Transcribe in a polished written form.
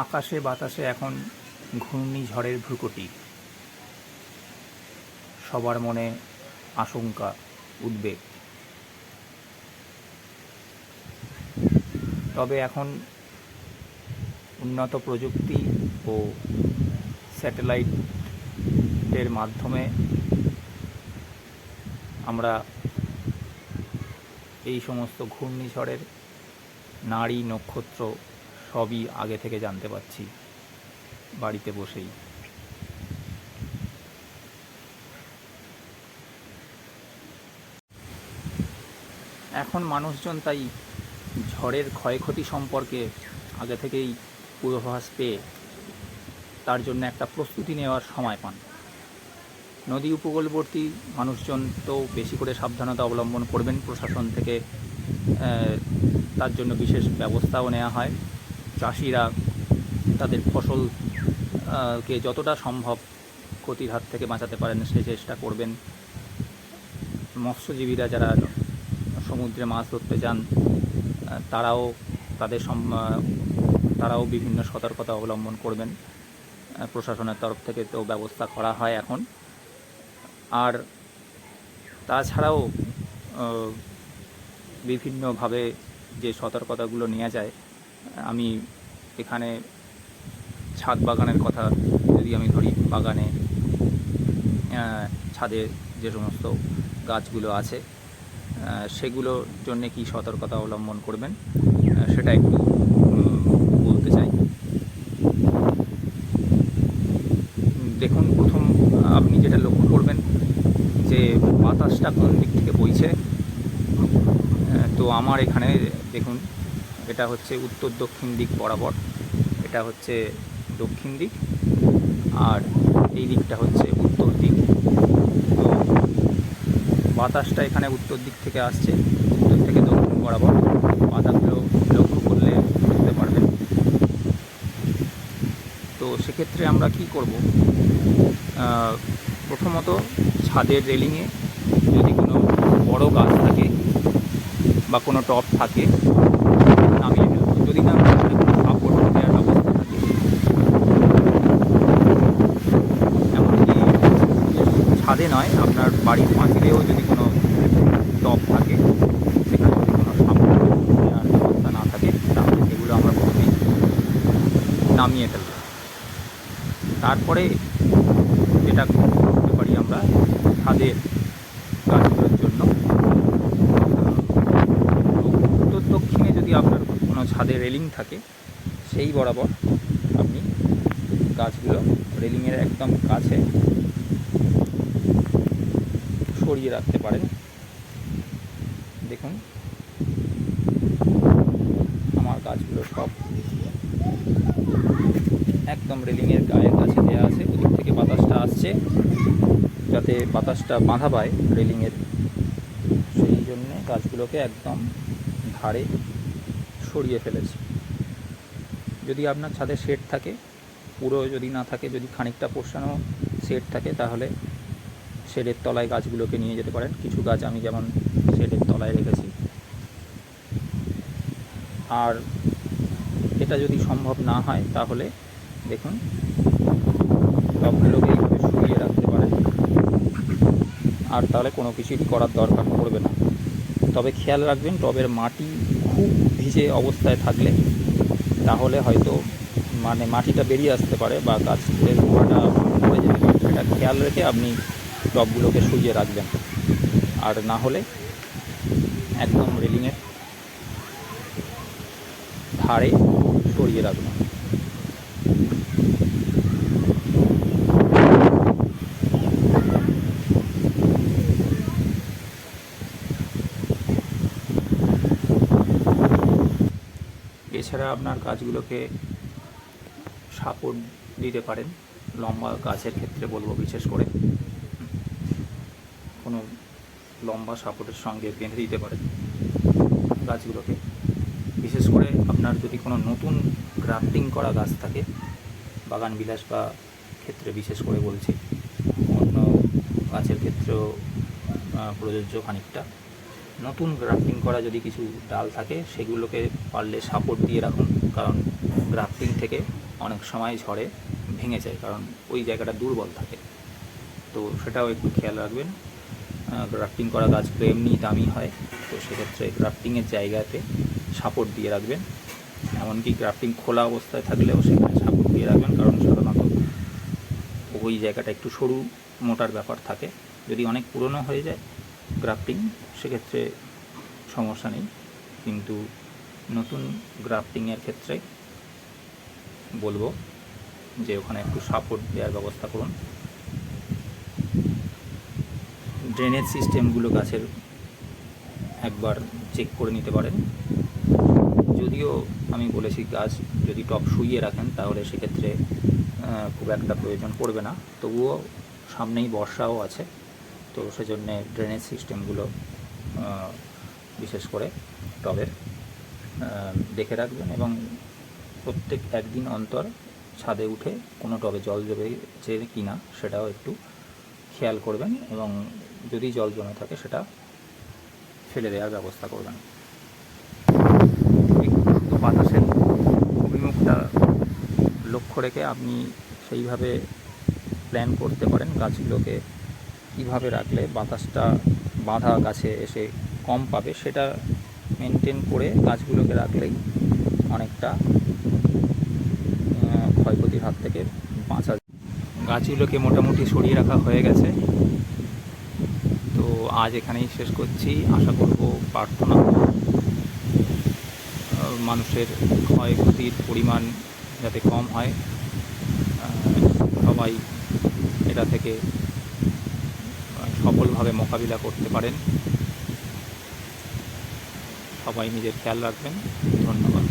আকাশে বাতাসে এখন ঘূর্ণিঝড়ের ভ্রুকুটি, সবার মনে আশঙ্কা, উদ্বেগ। তবে এখন উন্নত প্রযুক্তি ও স্যাটেলাইটের মাধ্যমে আমরা এই সমস্ত ঘূর্ণিঝড়ের নাড়ি নক্ষত্র সবই আগে থেকে জানতে পারছি বাড়িতে বসেই। এখন মানুষজন তাই ঝড়ের ক্ষয়ক্ষতি সম্পর্কে আগে থেকেই পূর্বাভাস পেয়ে তার জন্য একটা প্রস্তুতি নেওয়ার সময় পান। নদী উপকূলবর্তী মানুষজন তো বেশি করে সাবধানতা অবলম্বন করবেন। প্রশাসন থেকে তার জন্য বিশেষ ব্যবস্থাও নেওয়া হয়। চাষিরা তাদের ফসলকে যতটা সম্ভব ক্ষতির হাত থেকে বাঁচাতে পারেন সে চেষ্টা করবেন। মৎস্যজীবীরা যারা সমুদ্রে মাছ ধরতে যান তারাও বিভিন্ন সতর্কতা অবলম্বন করবেন। প্রশাসনের তরফ থেকে তো ব্যবস্থা করা হয় এখন। আর তাছাড়াও বিভিন্নভাবে যে সতর্কতাগুলো নেওয়া যায়, আমি এখানে ছাদ বাগানের কথা যদি আমি ধরি, বাগানে ছাদে যে সমস্ত গাছগুলো আছে সেগুলোর জন্যে কী সতর্কতা অবলম্বন করবেন সেটা একটু বলতে চাই। দেখুন, প্রথম আপনি যেটা লক্ষ্য করবেন যে বাতাসটা কোন দিক থেকে বইছে। তো আমার এখানে দেখুন, এটা হচ্ছে উত্তর দক্ষিণ দিক বরাবর, এটা হচ্ছে দক্ষিণ দিক, আর এই দিকটা হচ্ছে উত্তর দিক। তো বাতাসটা এখানে উত্তর দিক থেকে আসছে, উত্তর থেকে দক্ষিণ বরাবর। বাতাসগুলো লক্ষ্য করলে বুঝতে পারবেন। তো সেক্ষেত্রে আমরা কি করব, প্রথমত ছাদের রেলিংয়ে যদি কোনো বড় গাছ থাকে বা কোনো টব থাকে নামিয়ে ফেলব। যদি না কোনো কাপড় দেওয়ার ব্যবস্থা থাকে, এমনকি ছাদে নয়, আপনার বাড়ির পাঁচিলেও যদি কোনো টব থাকে, সেখানে যদি কোনো কাপড় দেওয়ার ব্যবস্থা না থাকে, তাহলে সেগুলো আমরা প্রথমেই নামিয়ে ফেলব। তারপরে যেটা করতে পারি, আমরা ছাদের গাছগুলোর জন্য উত্তর দক্ষিণে যদি আপনার কোনো ছাদে রেলিং থাকে, সেই বরাবর আপনি গাছগুলো রেলিংয়ের একদম কাছে সরিয়ে রাখতে পারেন। দেখুন, আমার গাছগুলো সব একদম রেলিংয়ের গায়ের কাছে দেওয়া আছে। ওদিক থেকে বাতাসটা আসছে, যাতে বাতাসটা বাঁধা পায় রেলিংয়ের, সেই জন্যে গাছগুলোকে একদম ধারে সরিয়ে ফেলেছি। যদি আপনার ছাদে শেড থাকে, পুরো যদি না থাকে, যদি খানিকটা পোষানো শেড থাকে, তাহলে শেডের তলায় গাছগুলোকে নিয়ে যেতে পারেন। কিছু গাছ আমি যেমন শেডের তলায় রেখেছি। আর এটা যদি সম্ভব না হয়, তাহলে দেখুন, টবগুলোকে এইভাবে সরিয়ে রাখতে পারেন, আর তাহলে কোনো কিছুই করার দরকার পড়বে না। তবে খেয়াল রাখবেন, টবের মাটি খুব ভিজে অবস্থায় থাকলে তাহলে হয়তো মাটিটা বেরিয়ে আসতে পারে বা গাছের গোড়াটা পড়ে যেতে পারে। সেটা খেয়াল রেখে আপনি টবগুলোকে সরিয়ে রাখবেন। আর না হলে একদম রেলিংয়ের ধারে সরিয়ে রাখবেন। এছাড়া আপনার গাছগুলোকে সাপোর্ট দিতে পারেন। লম্বা গাছের ক্ষেত্রে বলবো, বিশেষ করে কোনো লম্বা সাপোর্টের সঙ্গে বেঁধে দিতে পারেন গাছগুলোকে। বিশেষ করে আপনার যদি কোনো নতুন গ্রাফটিং করা গাছ থাকে, বাগান বিলাস বা ক্ষেত্রে বিশেষ করে বলছি, অন্য গাছের ক্ষেত্রেও প্রযোজ্য খানিকটা। নতুন গ্রাফটিং করা যদি কিছু ডাল থাকে সেগুলোকে পারলে সাপোর্ট দিয়ে রাখুন, কারণ গ্রাফটিং থেকে অনেক সময় ঝড়ে ভেঙে যায়, কারণ ওই জায়গাটা দুর্বল থাকে। তো সেটাও একটু খেয়াল রাখবেন। গ্রাফটিং করা গাছগুলো এমনি দামি হয়, তো সেক্ষেত্রে গ্রাফটিংয়ের জায়গাতে সাপোর্ট দিয়ে রাখবেন। এমনকি গ্রাফটিং খোলা অবস্থায় থাকলেও সেখানে সাপোর্ট দিয়ে রাখবেন, কারণ সাধারণত ওই জায়গাটা একটু সরু মোটার ব্যাপার থাকে। যদি অনেক পুরনো হয়ে যায় গ্রাফটিং সেক্ষেত্রে সমস্যা নেই, কিন্তু নতুন গ্রাফটিংয়ের ক্ষেত্রে বলবো যে ওখানে একটু সাপোর্ট দেওয়ার ব্যবস্থা করুন। ড্রেনেজ সিস্টেমগুলো গাছের একবার চেক করে নিতে পারেন। যদিও আমি বলেছি গাছ যদি টপ শুইয়ে রাখেন তাহলে সেক্ষেত্রে খুব একটা প্রয়োজন পড়বে না, তবুও সামনেই বর্ষাও আছে, তো সেজন্যে ড্রেনেজ সিস্টেমগুলো বিশেষ করে টবের দেখে রাখবেন, এবং প্রত্যেক একদিন অন্তর ছাদে উঠে কোনো টবে জল জমেছে কি না সেটাও একটু খেয়াল করবেন, এবং যদি জল জমে থাকে সেটা ফেলে দেওয়ার ব্যবস্থা করবেন। তো বাতাসের অভিমুখটা লক্ষ্য রেখে আপনি সেইভাবে প্ল্যান করতে পারেন গাছগুলোকে কীভাবে রাখলে বাতাসটা বাঁধা গাছে এসে কম পাবে, সেটা মেনটেন করে গাছগুলোকে রাখলেই অনেকটা ক্ষয়ক্ষতির হাত থেকে বাঁচা। গাছগুলোকে মোটামুটি সরিয়ে রাখা হয়ে গেছে, তো আজ এখানেই শেষ করছি। আশা করব প্রার্থনা মানুষের ক্ষয়ক্ষতির পরিমাণ যাতে কম হয়, সবাই এটা থেকে সফলভাবে মোকাবিলা করতে পারেন। সবাই নিজের খেয়াল রাখবেন। ধন্যবাদ।